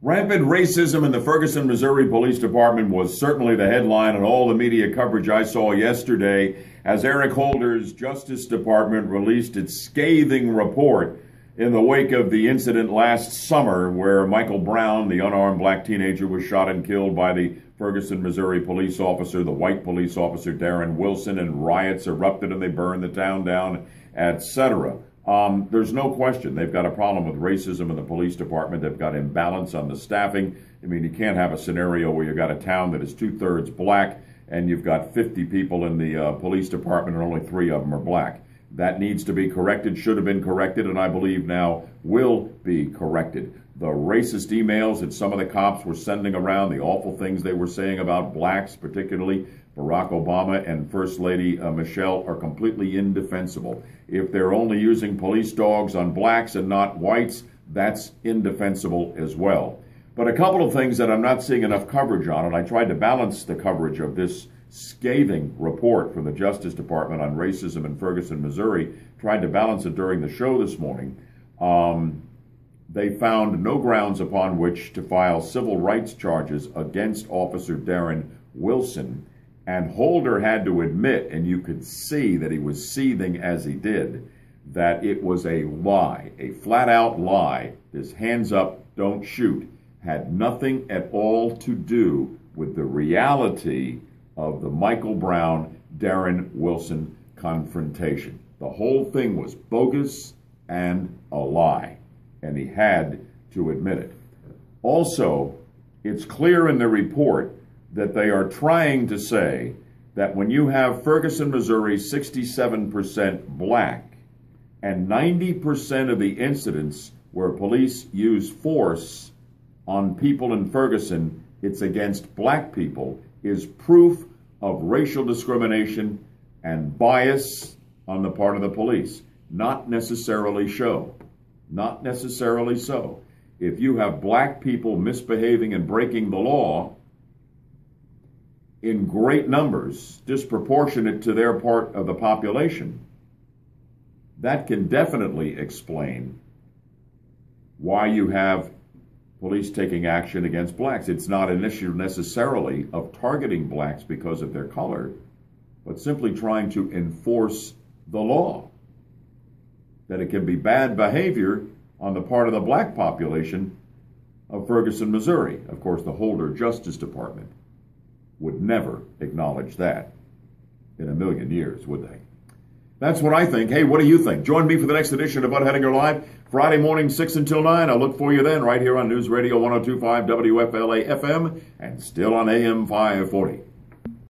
Rampant racism in the Ferguson, Missouri Police Department was certainly the headline in all the media coverage I saw yesterday as Eric Holder's Justice Department released its scathing report in the wake of the incident last summer where Michael Brown, the unarmed black teenager, was shot and killed by the Ferguson, Missouri police officer, the white police officer Darren Wilson, and riots erupted and they burned the town down, etc. There's no question they've got a problem with racism in the police department. They've got imbalance on the staffing. I mean, you can't have a scenario where you've got a town that is 2/3 black and you've got 50 people in the police department and only 3 of them are black. That needs to be corrected, should have been corrected, and I believe now will be corrected. The racist emails that some of the cops were sending around, the awful things they were saying about blacks, particularly Barack Obama and First Lady Michelle, are completely indefensible. If they're only using police dogs on blacks and not whites, that's indefensible as well. But a couple of things that I'm not seeing enough coverage on, and I tried to balance the coverage of this scathing report from the Justice Department on racism in Ferguson, Missouri, tried to balance it during the show this morning. They found no grounds upon which to file civil rights charges against Officer Darren Wilson. And Holder had to admit, and you could see that he was seething as he did, that it was a lie, a flat-out lie. This hands up, don't shoot had nothing at all to do with the reality of the Michael Brown, Darren Wilson confrontation. The whole thing was bogus and a lie, and he had to admit it. Also, it's clear in the report that they are trying to say that when you have Ferguson, Missouri, 67% black, and 90% of the incidents where police use force on people in Ferguson, it's against black people, is proof of racial discrimination and bias on the part of the police. Not necessarily so. Not necessarily so. If you have black people misbehaving and breaking the law in great numbers, disproportionate to their part of the population, that can definitely explain why you have police taking action against blacks. It's not an issue necessarily of targeting blacks because of their color, but simply trying to enforce the law. That it can be bad behavior on the part of the black population of Ferguson, Missouri. Of course, the Holder Justice Department would never acknowledge that in a million years, would they? That's what I think. Hey, what do you think? Join me for the next edition of Bud Hedinger Live, Friday morning, 6 until 9. I'll look for you then right here on News Radio 102.5 WFLA FM and still on AM 540.